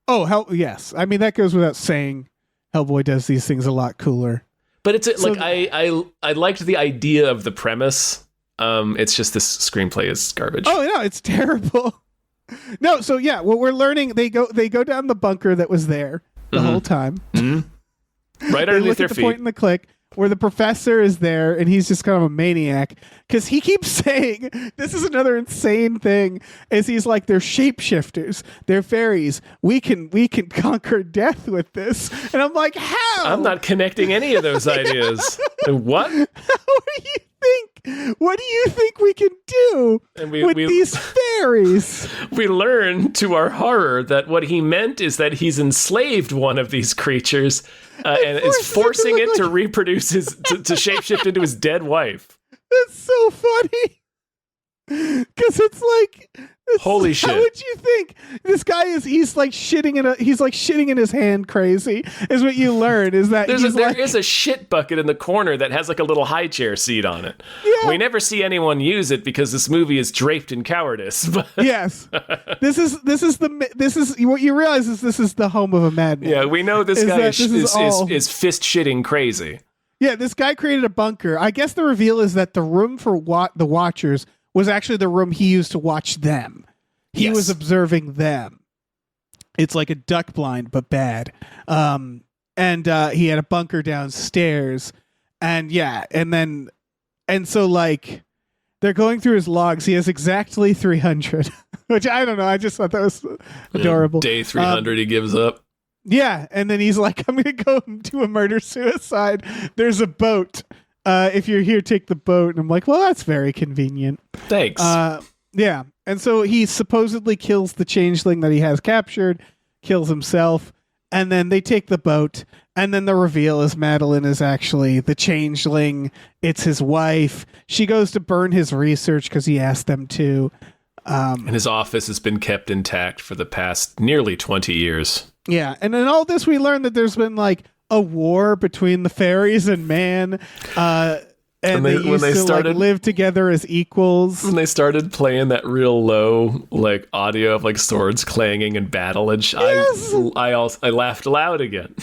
Oh, yes. I mean, that goes without saying. Hellboy does these things a lot cooler. But it's So- like I liked the idea of the premise. It's just this screenplay is garbage. Oh no, it's terrible. No, so yeah, what we're learning, they go down the bunker that was there the whole time. Right They underneath look their at the feet. point and the click where the professor is there, and he's just kind of a maniac because he keeps saying, this is another insane thing, is he's like, they're shapeshifters, they're fairies, we can conquer death with this. And I'm like, how? I'm not connecting any of those ideas. What? What do you think we can do And with these fairies? We learn to our horror that what he meant is that he's enslaved one of these creatures and is forcing it to reproduce to shapeshift into his dead wife. That's so funny. Because it's like, Holy how shit. would you think this guy he's like shitting in his hand crazy is what you learn is that There is a shit bucket in the corner that has like a little high chair seat on it. Yeah. We never see anyone use it because this movie is draped in cowardice. But Yes. This is what you realize is this is the home of a madman. yeah, we know this Is guy that this is all- is fist shitting crazy. Yeah, this guy created a bunker. I guess the reveal is that the room for the Watchers was actually the room he used to watch them. He Yes. was observing them. It's like a duck blind, but bad. And he had a bunker downstairs. And yeah, and so like they're going through his logs. He has exactly 300, which I don't know. I just thought that was adorable. Day 300 he gives up. Yeah, and then he's like, I'm going to go do a murder-suicide. There's a boat. If you're here, take the boat. And I'm like, well, that's very convenient. Thanks. Yeah. And so he supposedly kills the changeling that he has captured, kills himself, and then they take the boat. And then the reveal is Madeline is actually the changeling. It's his wife. She goes to burn his research because he asked them to. And his office has been kept intact for the past nearly 20 years. Yeah. And in all this, we learned that there's been like a war between the fairies and man. And they used to like live together as equals. When they started playing that real low like audio of like swords clanging in battle, and Yes. I laughed aloud again.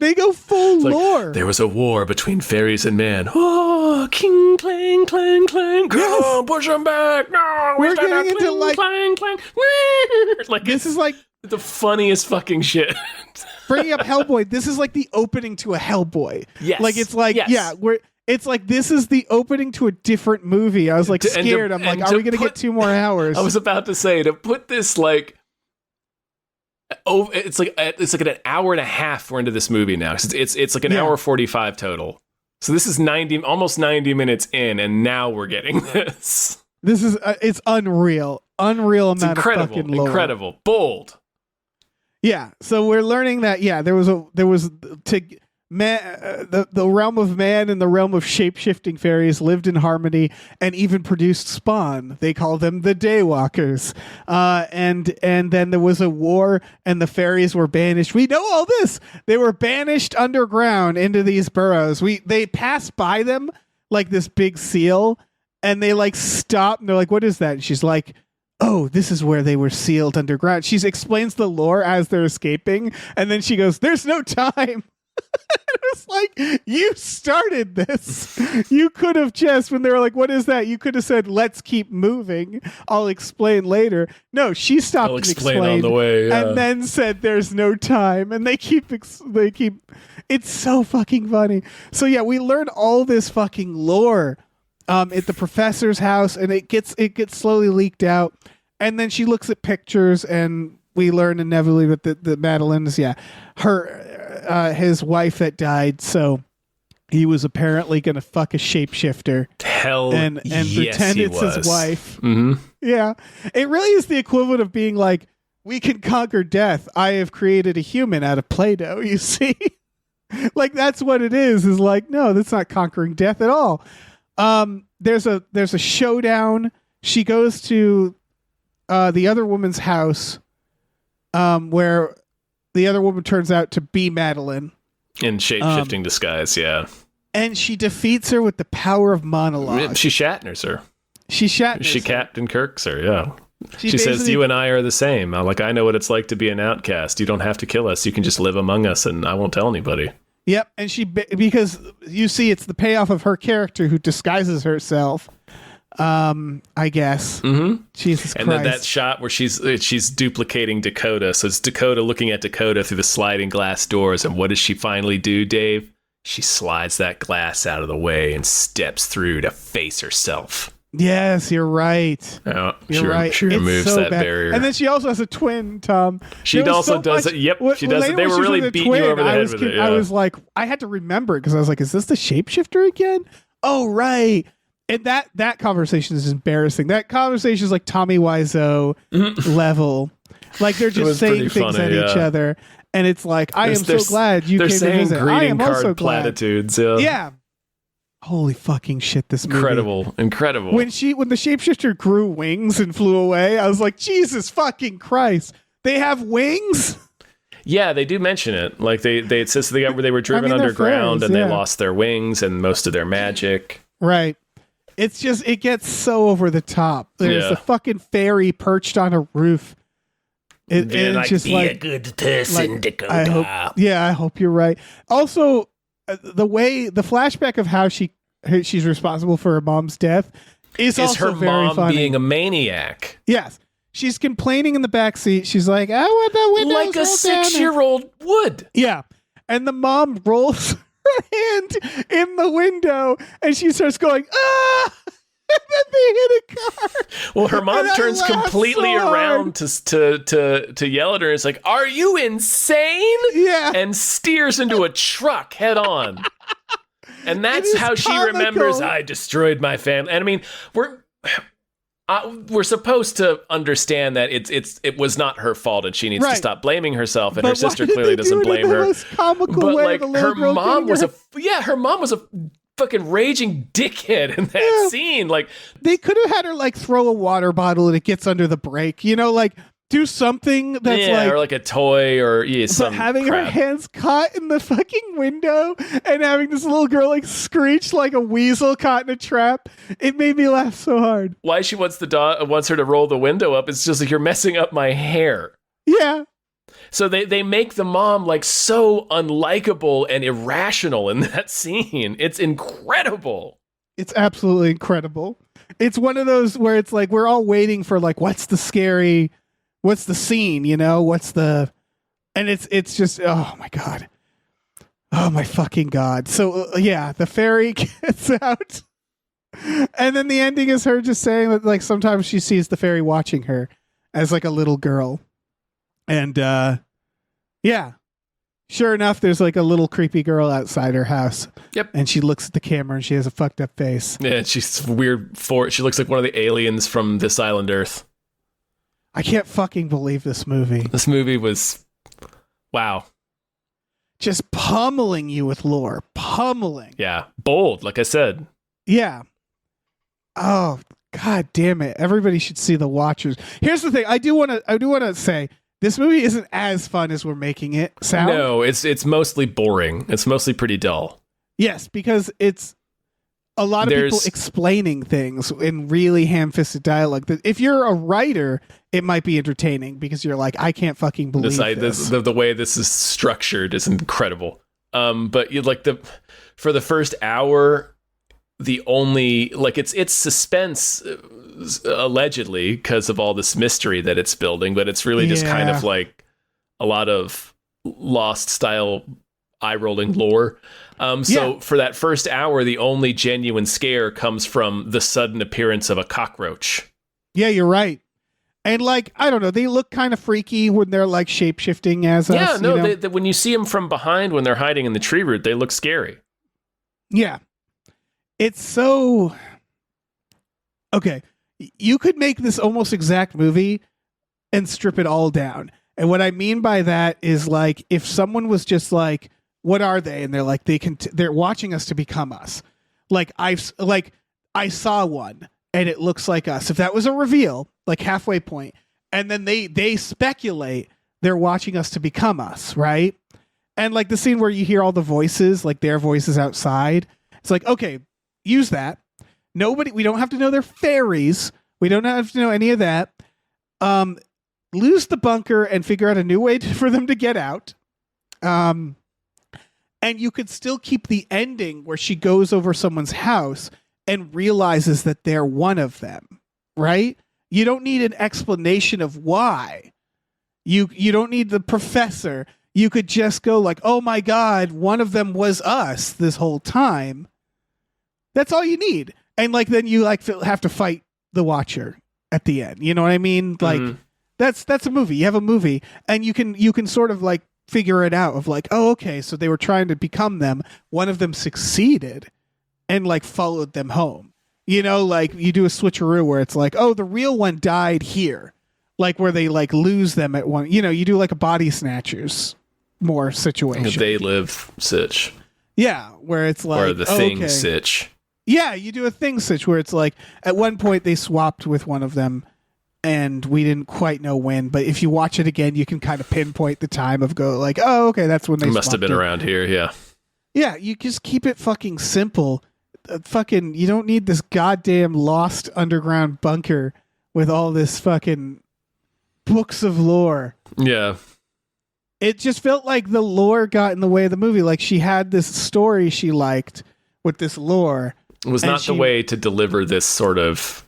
They go full It's like, lore. there was a war between fairies and man. Oh, king, clang, clang, clang. Oh, push them back. No, We're stand getting up, into, clang, like- clang, clang. Like, This is like the funniest fucking shit. bringing up Hellboy. This is like the opening to a Hellboy. Yes. Like it's like Yes. it's like this is the opening to a different movie. I was like And to- scared. I'm like, and are to we gonna put- get 2 more hours? I was about to say, to put this like, oh, it's like an hour and a half we're into this movie now. It's like an hour 45 total. So this is almost 90 minutes in, and now we're getting this. This is it's unreal It's amount of incredible, fucking lore. incredible, bold. Yeah, so we're learning that there was the realm of man and the realm of shape-shifting fairies lived in harmony and even produced spawn. They call them the Daywalkers. And then there was a war and the fairies were banished. We know all this. They were banished underground into these burrows. They passed by them like this big seal, and they like stop and they're like, "What is that?" And she's like, "Oh, this is where they were sealed underground." She explains the lore as they're escaping, and then she goes, "There's no time." It's like, you started this. You could have just, when they were like, "What is that?" You could have said, "Let's keep moving. I'll explain later." No, she stopped I'll and explain explained on the way, yeah. and then said, "There's no time." And they keep. It's so fucking funny. So yeah, we learn all this fucking lore at the professor's house, and it gets slowly leaked out, and then she looks at pictures, and we learn inevitably that the Madeline is his wife that died. So he was apparently gonna fuck a shapeshifter Hell, and yes, pretend he it's was. his wife. Mm-hmm. Yeah, it really is the equivalent of being like, "We can conquer death. I have created a human out of Play-Doh." You see, like that's what it is. Is like, no, that's not conquering death at all. There's a showdown. She goes to the other woman's house, where the other woman turns out to be Madeline, In shape-shifting disguise, yeah. and she defeats her with the power of monologue. She Shatners her. She Shatners She her. Captain Kirks her, yeah. She says, basically- "You and I are the same. Like, I know what it's like to be an outcast. You don't have to kill us. You can just live among us, and I won't tell anybody." Yep, and because you see, it's the payoff of her character who disguises herself. I guess. Mm-hmm. Jesus And Christ. then that shot where she's duplicating Dakota. So it's Dakota looking at Dakota through the sliding glass doors. And what does she finally do, Dave? She slides that glass out of the way and steps through to face herself. Yes, you're right. Oh, You're right. She It's removes so that bad. barrier. And then she also has a twin, Tom. She There was also so does much- it. Yep, when- she when does later it. They when were she was really with the beating you twin, over the head with it. I Yeah. was like, I had to remember it because I was like, is this the shapeshifter again? Oh, right. And that conversation is embarrassing. That conversation is like Tommy Wiseau level. Like they're just was saying pretty things funny, at each yeah. other. And it's like, I am so They're- glad you They're came to saying visit. I greeting am also card glad. platitudes. Yeah. Holy fucking shit, this movie. Incredible. When the shapeshifter grew wings and flew away, I was like, Jesus fucking Christ. They have wings? Yeah, they do mention it. Like it says they were driven they're underground fairies, and yeah. they lost their wings and most of their magic. Right. It's just, it gets so over the top. There's Yeah. a fucking fairy perched on a roof. And it's just be like, a good person, like, Dakota. I hope you're right. Also, the flashback of how she's responsible for her mom's death is also her very mom funny. being a maniac. Yes. She's complaining in the back seat. She's like, I want the windows Like a rolled down." 6-year-old would. Yeah. And the mom rolls her hand in the window and she starts going, ah! And then they hit a car. Well, her mom And I turns laughed completely so hard. around to yell at her. It's like, "Are you insane?" Yeah. And steers into a truck head on. And It that's is how she comical. remembers, "I destroyed my family." And I mean, we're supposed to understand that it was not her fault and she needs to Right. stop blaming herself. And But her why sister did clearly they doesn't do it in blame the her. most comical But way like of a little her girl mom getting was her mom was a fucking raging dickhead in that Yeah. scene. Like, They could have had her like throw a water bottle and it gets under the brake. You know, like do something that's yeah, or like a toy or some but having crap. her hands caught in the fucking window and having this little girl like screech like a weasel caught in a trap, it made me laugh so hard. Why she wants her to roll the window up is just like, "You're messing up my hair." Yeah. So they make the mom like so unlikable and irrational in that scene. It's incredible. It's absolutely incredible. It's one of those where it's like we're all waiting for like what's the scene, and it's just oh my god. Oh my fucking god. So yeah, the fairy gets out. And then the ending is her just saying that like sometimes she sees the fairy watching her as like a little girl. And yeah. Sure enough, there's like a little creepy girl outside her house. Yep. And she looks at the camera and she has a fucked up face. Yeah, she's weird she looks like one of the aliens from this island Earth. I can't fucking believe this movie. This movie was wow. Just pummeling you with lore. Pummeling. Yeah. Bold, like I said. Yeah. Oh, god damn it. Everybody should see The Watchers. Here's the thing. I do want to say this movie isn't as fun as we're making it sound. No, it's mostly boring. It's mostly pretty dull. Yes, because it's a lot of people explaining things in really ham-fisted dialogue. That if you're a writer, it might be entertaining because you're like, I can't fucking believe this. The way this is structured is incredible. But you like for the first hour, the only like it's suspense allegedly because of all this mystery that it's building, but it's really just kind of like a lot of Lost style eye-rolling lore. So for that first hour, the only genuine scare comes from the sudden appearance of a cockroach. Yeah, you're right. And like, I don't know, they look kind of freaky when they're like shape-shifting as us. Yeah, no, you know? when you see them from behind when they're hiding in the tree root, they look scary. Yeah. It's so... Okay. You could make this almost exact movie and strip it all down. And what I mean by that is like, if someone was just like, what are they? And they're like, they're watching us to become us. Like I saw one and it looks like us. If that was a reveal, like halfway point, and then they speculate they're watching us to become us, right? And like the scene where you hear all the voices, like their voices outside. It's like, okay, use that. We don't have to know they're fairies. We don't have to know any of that. Lose the bunker and figure out a new way for them to get out. And you could still keep the ending where she goes over someone's house and realizes that they're one of them, right? You don't need an explanation of why. You don't need the professor. You could just go like, oh my God, one of them was us this whole time. That's all you need. And like, then you like have to fight the Watcher at the end. You know what I mean? Like that's a movie. You have a movie and you can sort of like figure it out of like, oh, okay. So they were trying to become them. One of them succeeded and like followed them home. You know, like you do a switcheroo where it's like, oh, the real one died here. Like where they like lose them at one, you know, you do like a Body Snatchers more situation. They live sitch. Yeah. Where it's like, or the thing sitch. Yeah, you do a thing sitch where it's like at one point they swapped with one of them and we didn't quite know when, but if you watch it again, you can kind of pinpoint the time of go like, oh, okay, that's when they must have been it. around here, yeah. Yeah, you just keep it fucking simple. You don't need this goddamn lost underground bunker with all this fucking books of lore. Yeah. It just felt like the lore got in the way of the movie. Like she had this story she liked with this lore. It was not the way to deliver this sort of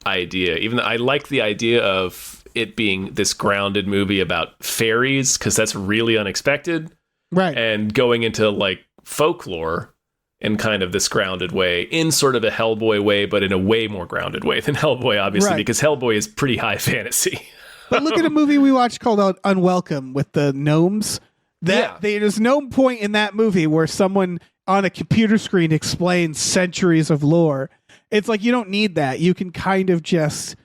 idea. Even though I like the idea of it being this grounded movie about fairies, because that's really unexpected. Right. And going into like folklore in kind of this grounded way, in sort of a Hellboy way, but in a way more grounded way than Hellboy, obviously, because Hellboy is pretty high fantasy. But look at a movie we watched called Unwelcome with the gnomes. There's no point in that movie where someone on a computer screen explains centuries of lore. It's like you don't need that. You can kind of just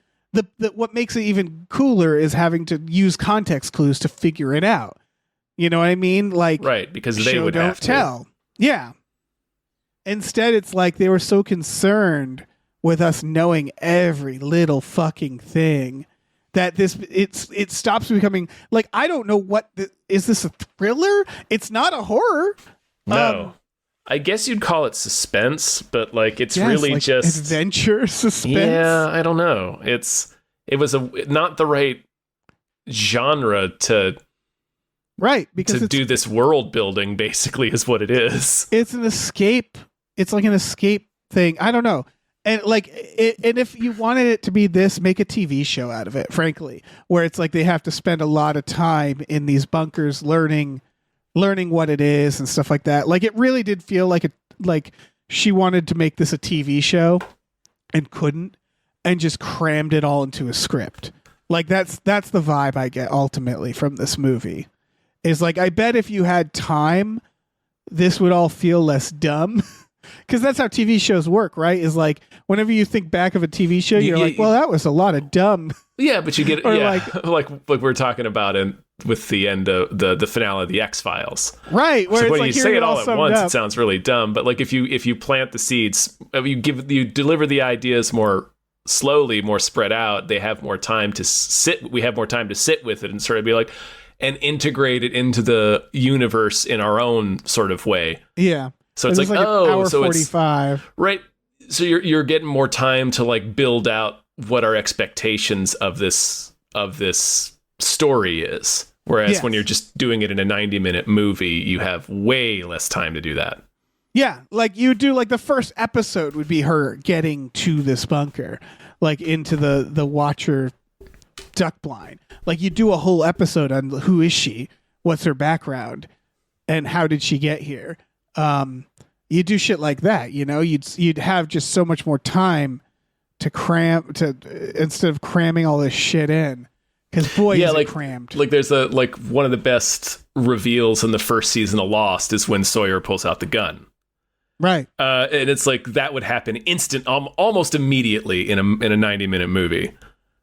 what makes it even cooler is having to use context clues to figure it out. You know what I mean? Like right, because they would have to tell. Yeah. Instead, it's like they were so concerned with us knowing every little fucking thing that it stops becoming like, I don't know is this a thriller? It's not a horror. No. I guess you'd call it suspense, but like it's really like just adventure suspense. Yeah, I don't know. It was not the right genre to Right, because to do this world building, basically, is what it is. it's an escape. It's like an escape thing. I don't know. And like, and if you wanted it to be this, make a TV show out of it, frankly, where it's like they have to spend a lot of time in these bunkers learning what it is and stuff like that. Like, it really did feel like she wanted to make this a TV show and couldn't, and just crammed it all into a script. Like, that's the vibe I get ultimately from this movie. Is like, I bet if you had time, this would all feel less dumb. Because that's how TV shows work, right? Is like, whenever you think back of a TV show, you're like, well, that was a lot of dumb. Yeah, but you get Or like we're talking about with the end of the finale of the X-Files. Right. Where So it's when like, you here say it all at summed once, up. it sounds really dumb. But like if you plant the seeds, you deliver the ideas more slowly, more spread out, they have more time to sit. We have more time to sit with it and sort of be like, and integrate it into the universe in our own sort of way. Yeah. So it's like an oh, hour so 45. it's right. So you're getting more time to like build out what our expectations of this story is. Whereas Yes. when you're just doing it in a 90-minute movie, you have way less time to do that. Yeah, like you do, like the first episode would be her getting to this bunker, like into the Watcher duck blind. Like you do a whole episode on who is she, what's her background, and how did she get here. You do shit like that, you know. You'd have just so much more time to instead of cramming all this shit in. Because boy, is it crammed. Like there's one of the best reveals in the first season of Lost is when Sawyer pulls out the gun. Right. And it's like that would happen almost immediately in a 90-minute movie.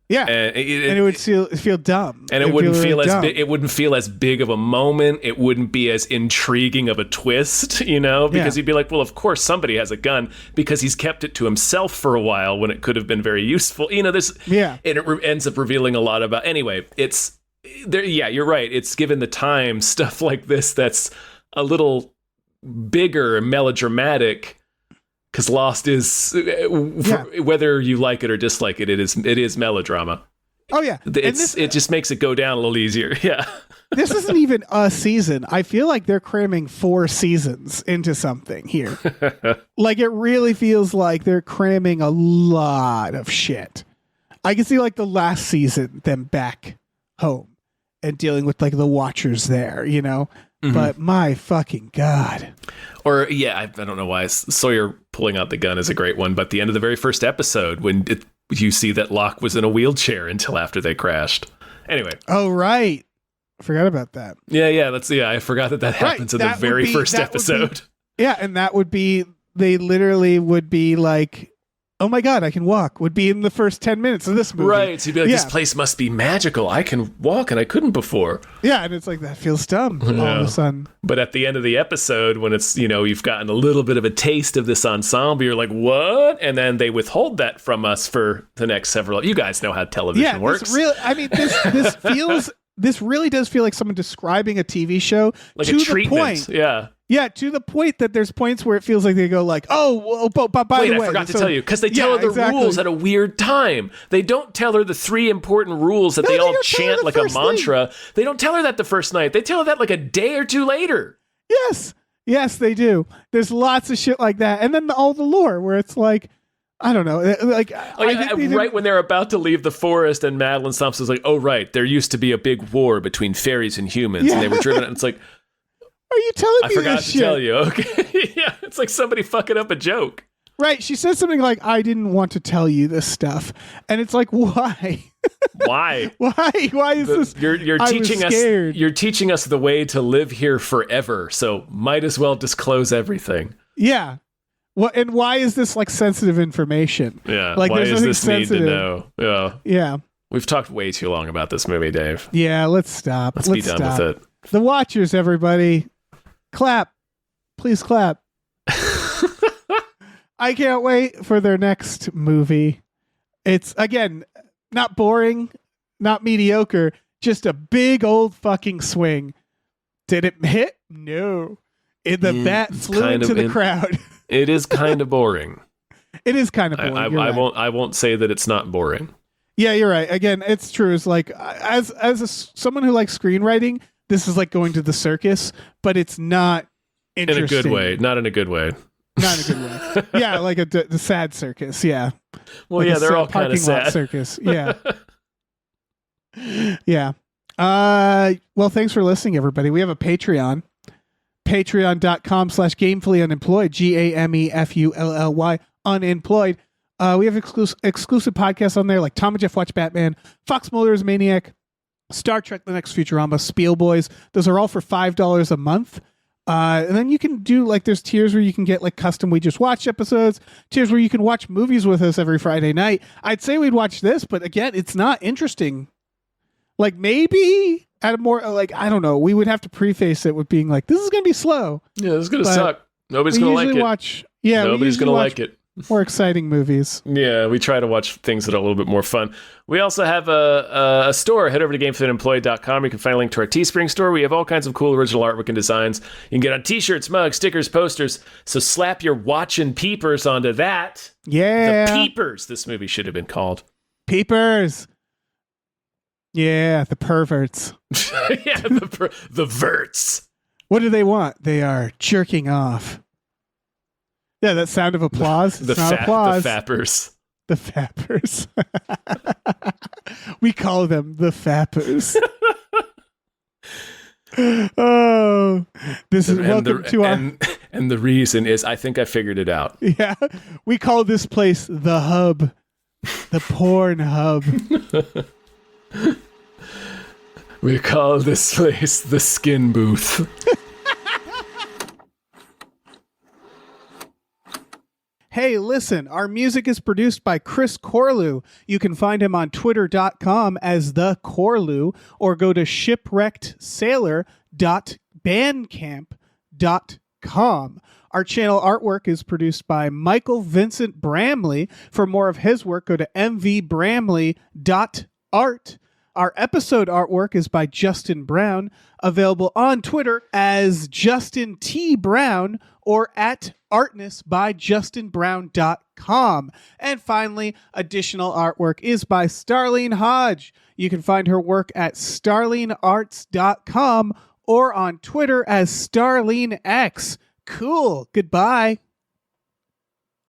Yeah. And it would feel dumb. And it wouldn't feel really as dumb. it wouldn't feel as big of a moment. It wouldn't be as intriguing of a twist, you know, because you'd be like, well, of course somebody has a gun because he's kept it to himself for a while when it could have been very useful. You know, this. Yeah. And it ends up revealing a lot about. Anyway, it's there. Yeah, you're right. It's given the time stuff like this that's a little bigger and melodramatic. Because Lost is, whether you like it or dislike it, it is melodrama. Oh yeah, It just makes it go down a little easier. Yeah. This isn't even a season. I feel like they're cramming 4 seasons into something here. Like it really feels like they're cramming a lot of shit. I can see like the last season, them back home and dealing with like the Watchers there, you know. Mm-hmm. But my fucking God. Or, yeah, I don't know why Sawyer pulling out the gun is a great one, but the end of the very first episode when you see that Locke was in a wheelchair until after they crashed. Anyway. Oh, right. I forgot about that. Yeah, I forgot that happens in the very first episode. Yeah, and that would be, they literally would be like, oh my God, I can walk, would be in the first 10 minutes of this movie. Right, so you'd be like, this place must be magical. I can walk and I couldn't before. Yeah, and it's like, that feels dumb all of a sudden. But at the end of the episode, when it's, you know, you've gotten a little bit of a taste of this ensemble, you're like, what? And then they withhold that from us for the next several. You guys know how television works. This really does feel like someone describing a TV show like to a the treatment. point. Yeah. Yeah, to the point that there's points where it feels like they go like, oh, well, but by the way. I forgot to tell you, because they tell her the rules at a weird time. They don't tell her the 3 important rules that they all chant like a mantra. They don't tell her that the first night. They tell her that like a day or 2 later. Yes, they do. There's lots of shit like that. And then all the lore where it's like, I don't know. Like, right when they're about to leave the forest and Madeline Thompson's like, oh, right, there used to be a big war between fairies and humans. And they were driven. And it's like, are you telling me I forgot this to shit? tell you. Okay. Yeah, it's like somebody fucking up a joke. Right. She says something like, I didn't want to tell you this stuff. And it's like, why? Why? Why is this? You're teaching us. You're teaching us the way to live here forever. So might as well disclose everything. Yeah. What and why is this like sensitive information? Yeah. Like, why there's does nothing this sensitive. need to know? Yeah. Yeah. We've talked way too long about this movie, Dave. Yeah. Let's stop. Let's be done with it. The Watchers, everybody. Clap. Please clap. I can't wait for their next movie. It's, again, not boring, not mediocre, just a big old fucking swing. Did it hit? No. The bat flew into the crowd. It is kind of boring. It is kind of boring. I won't say that it's not boring. Yeah, you're right. Again, it's true. It's like, as someone who likes screenwriting, this is like going to the circus, but it's not In interesting. a good way, not in a good way. Not in a good way. Yeah, like the sad circus. Yeah. Well, Like yeah, a they're sad all kind of parking lot sad. circus. Yeah. Yeah. Well, thanks for listening, everybody. We have a Patreon. Patreon.com/gamefullyunemployed. GAMEFULLY unemployed. We have exclusive podcasts on there like Tom and Jeff Watch Batman, Fox Mulder's Maniac, Star Trek The Next Futurama, Spiel Boys. Those are all for $5 a month. And then you can do like there's tiers where you can get like custom We Just Watched episodes, tiers where you can watch movies with us every Friday night. I'd say we'd watch this, but again, it's not interesting. Like maybe at a more like I don't know, we would have to preface it with being like this is going to be slow. Yeah, this is gonna But suck. Nobody's We gonna like usually it. watch yeah, we Nobody's usually gonna watch like it. more exciting movies. Yeah, we try to watch things that are a little bit more fun. We also have a store. Head over to gamefullyunemployed.com. You can find a link to our Teespring store. We have all kinds of cool original artwork and designs. You can get on t-shirts, mugs, stickers, posters. So slap your watching peepers onto that. Yeah. The peepers, this movie should have been called. Peepers. Yeah, the perverts. Yeah, the verts. What do they want? They are jerking off. Yeah, that sound of applause. The It's not applause. fappers. The fappers. We call them the fappers. Oh, this is welcome to our. And the reason is, I think I figured it out. Yeah, we call this place the hub, the porn hub. We call this place the skin booth. Hey, listen, our music is produced by Chris Corlew. You can find him on twitter.com as the Corlew or go to shipwreckedsailor.bandcamp.com. Our channel artwork is produced by Michael Vincent Bramley. For more of his work, go to mvbramley.art. Our episode artwork is by Justin Brown, available on Twitter as Justin T. Brown or at artnessbyjustinbrown.com. And finally, additional artwork is by Starlene Hodge. You can find her work at starlenearts.com or on Twitter as StarleneX. Cool. Goodbye.